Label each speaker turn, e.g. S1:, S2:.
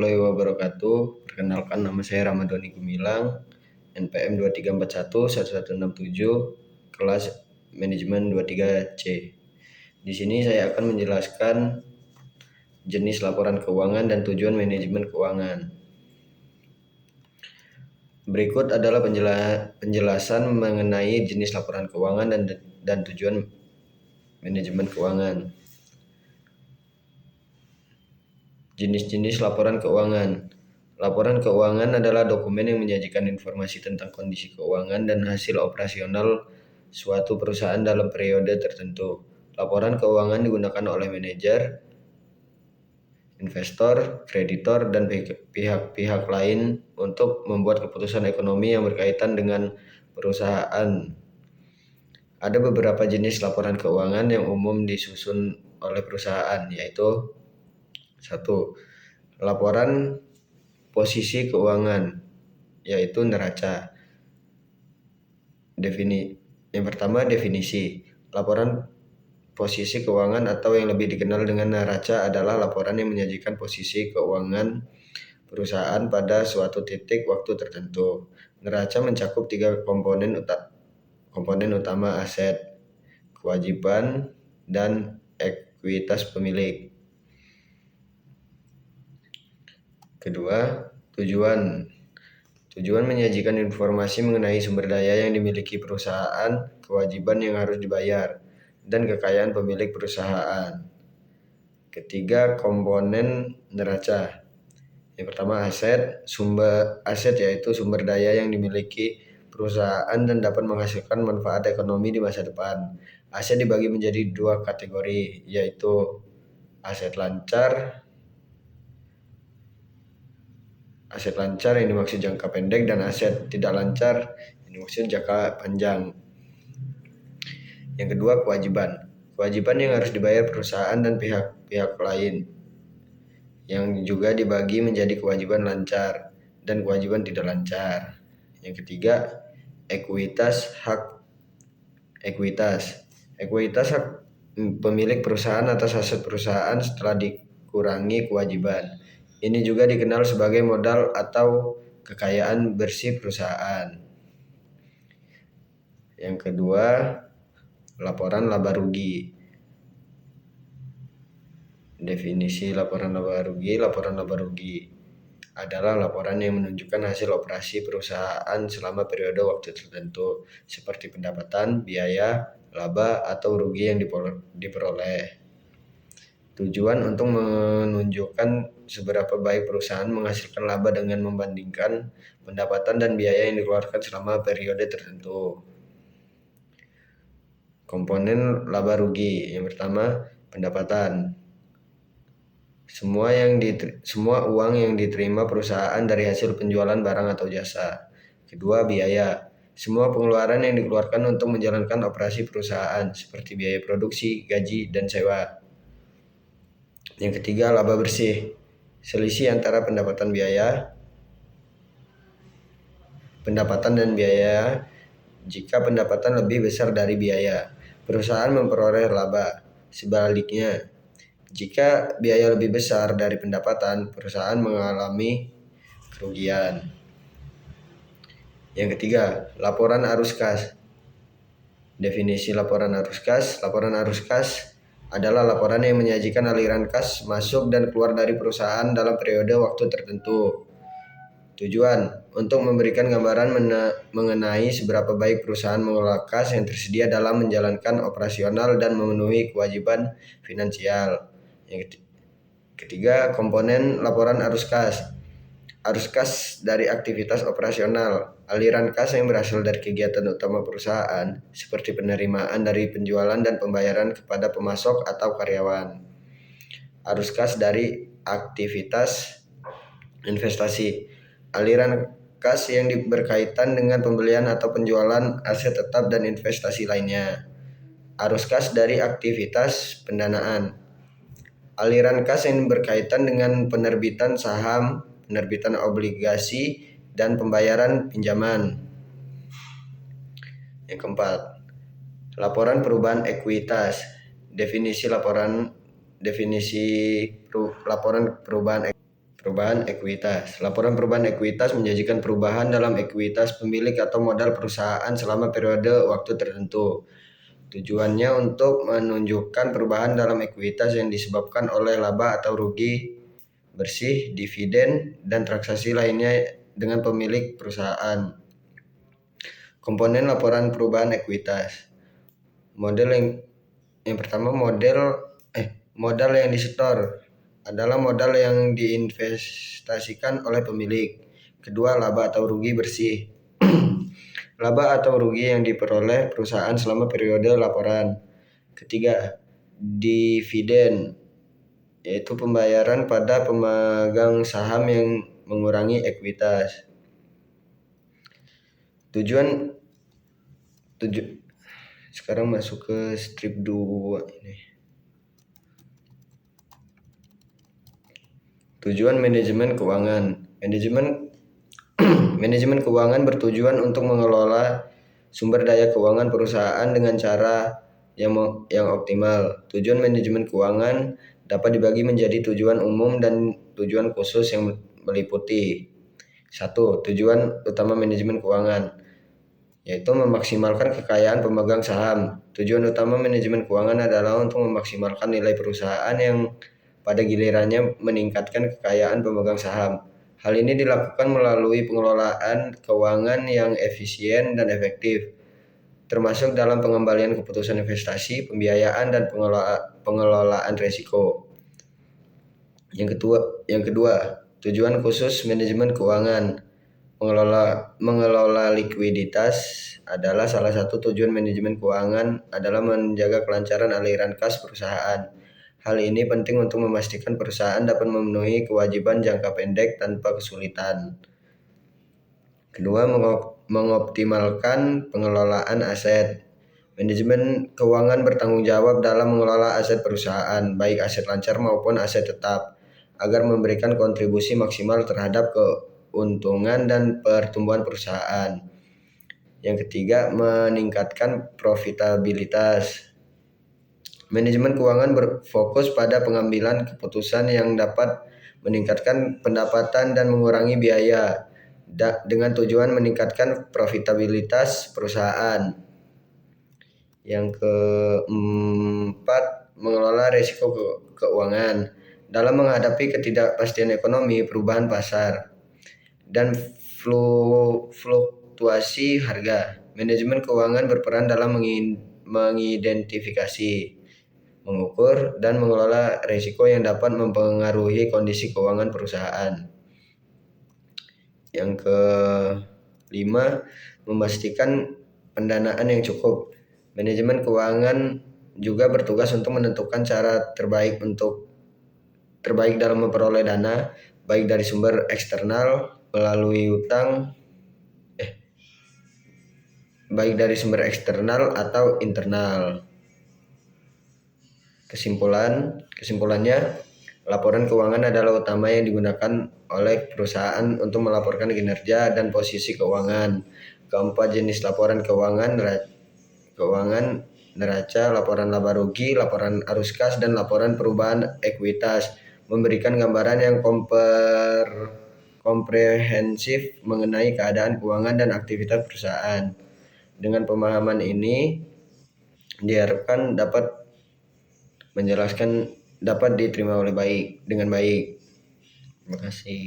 S1: warahmatullahi wabarakatuh. Perkenalkan, nama saya Ramadhani Gumilang, NPM 23411167, kelas manajemen 23C. Di sini saya akan menjelaskan jenis laporan keuangan dan tujuan manajemen keuangan. Berikut adalah penjelasan mengenai jenis laporan keuangan dan tujuan manajemen keuangan. Jenis-jenis laporan keuangan. Laporan keuangan adalah dokumen yang menyajikan informasi tentang kondisi keuangan dan hasil operasional suatu perusahaan dalam periode tertentu. Laporan keuangan digunakan oleh manajer, investor, kreditor, dan pihak-pihak lain untuk membuat keputusan ekonomi yang berkaitan dengan perusahaan. Ada beberapa jenis laporan keuangan yang umum disusun oleh perusahaan, yaitu 1. Laporan posisi keuangan, yaitu neraca. Yang pertama, definisi. Laporan posisi keuangan atau yang lebih dikenal dengan neraca adalah laporan yang menyajikan posisi keuangan perusahaan pada suatu titik waktu tertentu. Neraca mencakup 3 komponen utama: aset, kewajiban, dan ekuitas pemilik. Kedua, tujuan. Tujuan menyajikan informasi mengenai sumber daya yang dimiliki perusahaan, kewajiban yang harus dibayar, dan kekayaan pemilik perusahaan. Ketiga, komponen neraca. Yang pertama, aset. Aset yaitu sumber daya yang dimiliki perusahaan dan dapat menghasilkan manfaat ekonomi di masa depan. Aset dibagi menjadi 2 kategori, yaitu aset lancar yang dimaksud jangka pendek, dan aset tidak lancar yang dimaksud jangka panjang. Yang kedua, kewajiban. Kewajiban yang harus dibayar perusahaan dan pihak-pihak lain, yang juga dibagi menjadi kewajiban lancar dan kewajiban tidak lancar. Yang ketiga, ekuitas hak. Ekuitas hak pemilik perusahaan atas aset perusahaan setelah dikurangi kewajiban. Ini juga dikenal sebagai modal atau kekayaan bersih perusahaan. Yang kedua, laporan laba rugi. Definisi laporan laba rugi. Laporan laba rugi adalah laporan yang menunjukkan hasil operasi perusahaan selama periode waktu tertentu, seperti pendapatan, biaya, laba, atau rugi yang diperoleh. Tujuan untuk menunjukkan seberapa baik perusahaan menghasilkan laba dengan membandingkan pendapatan dan biaya yang dikeluarkan selama periode tertentu. Komponen laba rugi. Yang pertama, pendapatan. Semua uang yang diterima perusahaan dari hasil penjualan barang atau jasa. Kedua, biaya. Semua pengeluaran yang dikeluarkan untuk menjalankan operasi perusahaan, seperti biaya produksi, gaji, dan sewa. Yang ketiga, laba bersih. Selisih antara pendapatan dan biaya. Jika pendapatan lebih besar dari biaya, perusahaan memperoleh laba. Sebaliknya, jika biaya lebih besar dari pendapatan, perusahaan mengalami kerugian. Yang ketiga, laporan arus kas. Definisi laporan arus kas. Laporan arus kas adalah laporan yang menyajikan aliran kas masuk dan keluar dari perusahaan dalam periode waktu tertentu. Tujuan untuk memberikan gambaran mengenai seberapa baik perusahaan mengelola kas yang tersedia dalam menjalankan operasional dan memenuhi kewajiban finansial. Yang ketiga, komponen laporan arus kas. Arus kas dari aktivitas operasional. Aliran kas yang berasal dari kegiatan utama perusahaan, seperti penerimaan dari penjualan dan pembayaran kepada pemasok atau karyawan. Arus kas dari aktivitas investasi. Aliran kas yang berkaitan dengan pembelian atau penjualan aset tetap dan investasi lainnya. Arus kas dari aktivitas pendanaan. Aliran kas yang berkaitan dengan penerbitan saham, penerbitan obligasi, dan pembayaran pinjaman. Yang keempat, laporan perubahan ekuitas. Definisi laporan perubahan Perubahan ekuitas. Laporan perubahan ekuitas menjanjikan perubahan dalam ekuitas pemilik atau modal perusahaan selama periode waktu tertentu. Tujuannya untuk menunjukkan perubahan dalam ekuitas yang disebabkan oleh laba atau rugi bersih, dividen, dan transaksi lainnya dengan pemilik perusahaan. Komponen laporan perubahan ekuitas. Modal yang pertama modal yang disetor adalah modal yang diinvestasikan oleh pemilik. Kedua, laba atau rugi bersih. Laba atau rugi yang diperoleh perusahaan selama periode laporan. Ketiga, dividen, yaitu pembayaran pada pemegang saham yang mengurangi ekuitas. Sekarang masuk ke strip 2 ini. Tujuan manajemen keuangan. Manajemen keuangan bertujuan untuk mengelola sumber daya keuangan perusahaan dengan cara yang optimal. Tujuan manajemen keuangan dapat dibagi menjadi tujuan umum dan tujuan khusus yang meliputi 1. Tujuan utama manajemen keuangan, yaitu memaksimalkan kekayaan pemegang saham. Tujuan utama manajemen keuangan adalah untuk memaksimalkan nilai perusahaan yang pada gilirannya meningkatkan kekayaan pemegang saham. Hal ini dilakukan melalui pengelolaan keuangan yang efisien dan efektif, termasuk dalam pengembalian keputusan investasi, pembiayaan, dan pengelolaan risiko. Yang kedua, tujuan khusus manajemen keuangan. Mengelola likuiditas adalah salah satu tujuan manajemen keuangan adalah menjaga kelancaran aliran kas perusahaan. Hal ini penting untuk memastikan perusahaan dapat memenuhi kewajiban jangka pendek tanpa kesulitan. Kedua, mengoptimalkan pengelolaan aset. Manajemen keuangan bertanggung jawab dalam mengelola aset perusahaan, baik aset lancar maupun aset tetap, agar memberikan kontribusi maksimal terhadap keuntungan dan pertumbuhan perusahaan. Yang ketiga, meningkatkan profitabilitas. Manajemen keuangan berfokus pada pengambilan keputusan yang dapat meningkatkan pendapatan dan mengurangi biaya dengan tujuan meningkatkan profitabilitas perusahaan. Yang keempat, mengelola risiko keuangan. Dalam menghadapi ketidakpastian ekonomi, perubahan pasar, dan fluktuasi harga, manajemen keuangan berperan dalam mengidentifikasi, mengukur, dan mengelola risiko yang dapat mempengaruhi kondisi keuangan perusahaan. Yang kelima, memastikan pendanaan yang cukup. Manajemen keuangan juga bertugas untuk menentukan cara terbaik dalam memperoleh dana, baik dari sumber eksternal melalui atau internal. Kesimpulannya, laporan keuangan adalah utama yang digunakan oleh perusahaan untuk melaporkan kinerja dan posisi keuangan. Keempat jenis laporan keuangan neraca, laporan laba rugi, laporan arus kas, dan laporan perubahan ekuitas memberikan gambaran yang komprehensif mengenai keadaan keuangan dan aktivitas perusahaan. Dengan pemahaman ini diharapkan dapat diterima dengan baik. Terima kasih.